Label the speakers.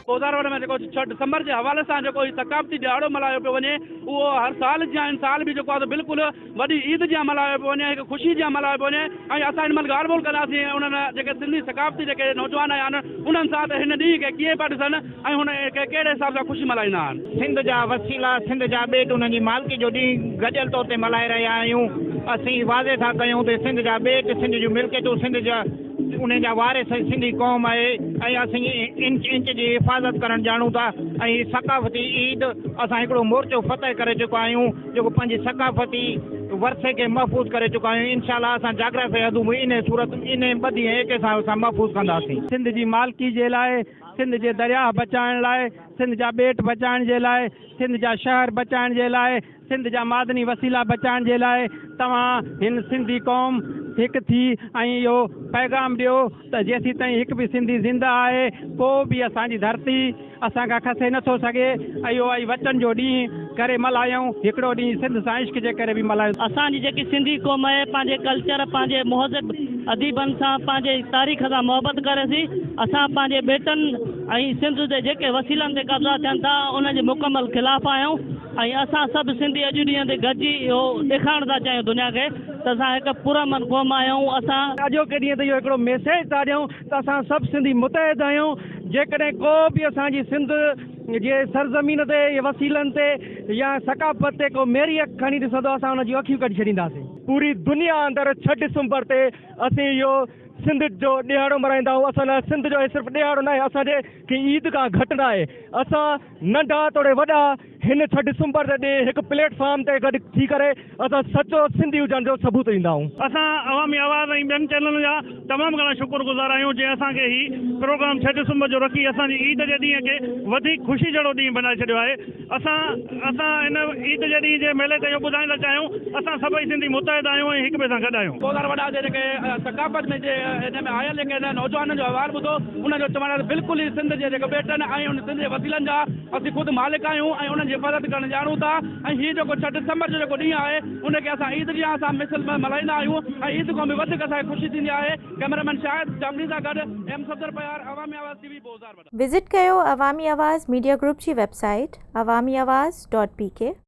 Speaker 1: बोज़दार में 6 दिसंबर के हवाले से ثقافتي ॾियारो मल्हायो पियो वञे उहो हर साल जीअं इन साल भी बिल्कुलु वॾी ईद जीअं मल्हायो पियो वञे हिकु ख़ुशी जीअं मल्हायो पियो वञे ऐं असां हिन महिल ॻाल्हि ॿोल कंदासीं उन्हनि जेके सिंधी ثقافتي जेके नौजवान आहिनि उन्हनि सां हिन ॾींहं खे कीअं पिया ॾिसनि ऐं हुन कहिड़े हिसाब सां ख़ुशी मल्हाईंदा आहिनि।
Speaker 2: सिंध जा वसीला सिंध जा ॿेट उन्हनि जी मालिकी जो ॾींहुं गॾियल तौर ते मल्हाए रहिया आहियूं। असीं वाज़े था कयूं त सिंध जा ॿेट सिंध जूं मिल्कियतूं सिंध जा उन जा वारिस सिंधी क़ौम आहे ऐं असीं इंच इंच जी हिफ़ाज़त करणु ॼाणूं था ऐं ثقافتي ईद असां हिकिड़ो मोर्चो फतह करे चुका आहियूं जेको पंहिंजी ثقافتي वर्से खे महफ़ूज़ करे चुका आहियूं। इंशाअल्लाह असां जाग्राफ़ी हदूं इन सूरत इन ॿधी एके सां असां महफ़ूज़ कंदासीं।
Speaker 1: सिंध जी मालिकी जे लाइ सिंध जे दरिया बचाइण लाइ सिंध जा ॿेट बचाइण जे लाइ सिंध जा शहर बचाइण जे लाइ सिंध जा मादनी वसीला बचाइण जे लाइ तव्हां हिन सिंधी क़ौम हिकु थी ऐं इहो पैगाम ॾियो त जेसीं ताईं हिकु बि सिंधी ज़िंदा आहे को बि असांजी धरती असांखां खसे नथो सघे। ऐं इहो वचन जो ॾींहुं करे मल्हायूं हिकिड़ो ॾींहुं सिंध सां इश्क जे करे बि मल्हायूं।
Speaker 3: असांजी जेकी सिंधी क़ौम आहे पंहिंजे कल्चर पंहिंजे मुहज़ब अदीबनि सां पंहिंजे तारीख़ सां मोहबत करे थी असां पंहिंजे ॿेटनि ऐं सिंध जे जेके वसीलनि ते कब्ज़ा थियनि था उनजे मुकमल ख़िलाफ़ आहियूं ऐं असां सभु सिंधी अॼु ॾींहं ते गॾिजी इहो ॾेखारणु था चाहियूं दुनिया खे त असां हिकु पुरअमन क़ौम आहियूं। असां
Speaker 1: अॼोके ॾींहं ते इहो हिकिड़ो मैसेज था ॾियूं त असां सभु सिंधी मुतहिद आहियूं। जेकॾहिं को बि असांजी सिंध जे सरज़मीन ते या वसीलनि ते या ثقافت ते को मेरी अखि खणी ॾिसंदो असां हुन जूं अखियूं कढी छॾींदासीं। पूरी दुनिया अंदरि 6 दिसंबर ते असीं इहो सिंध जो ॾियारो मल्हाईंदा आहियूं। असां लाइ सिंध जो सिर्फ़ु ॾियारो न आहे असांजे की ईद खां घटि न आहे। असां नंढा तोड़े वॾा हिन 6 दिसंबर ते हिकु प्लेटफॉर्म ते गॾु थी करे असां सचो सिंधी हुजण जो सबूत ॾींदा आहियूं।
Speaker 4: असां अवामी आवाज़ ऐं ॿियनि चैनलनि जा तमामु घणा शुक्रगुज़ार आहियूं जंहिं असांखे ही प्रोग्राम 6 दिसंबर जो रखी असांजी ईद जे ॾींहं खे वधीक ख़ुशी जहिड़ो ॾींहुं बनाए छॾियो आहे। असां हिन ईद जे ॾींहं जे मेले ते इहो ॿुधाइण था चाहियूं असां सभई सिंधी मुतहिद आहियूं ऐं हिक ॿिए सां गॾु आहियूं।
Speaker 1: बोज़दार वॾा जेके ثقافت में हिन में आयल जेके नौजवाननि जो अहवाल ॿुधो उनजो चवणु बिल्कुलु ई सिंध जे जेके ॿेटनि ऐं उन सिंध जे वसीलनि जा असीं ख़ुदि मालिक आहियूं ऐं उन्हनि जी हिफ़ाज़त करणु ॼाणूं था। ऐं हीअ जेको 6 दिसंबर जो जेको ॾींहुं आहे उनखे असां ईद जी असां मिसल में मल्हाईंदा आहियूं ऐं ईद खां बि वधीक असांखे ख़ुशी थींदी आहे। कैमरामैन शाहिद जामनी सां गॾु एम सफदर प्यार अवामी आवाज़ TV बोज़दार।
Speaker 5: विज़िट कयो अवामी आवाज़ मीडिया ग्रुप जी वेबसाइट awamiawaz.pk।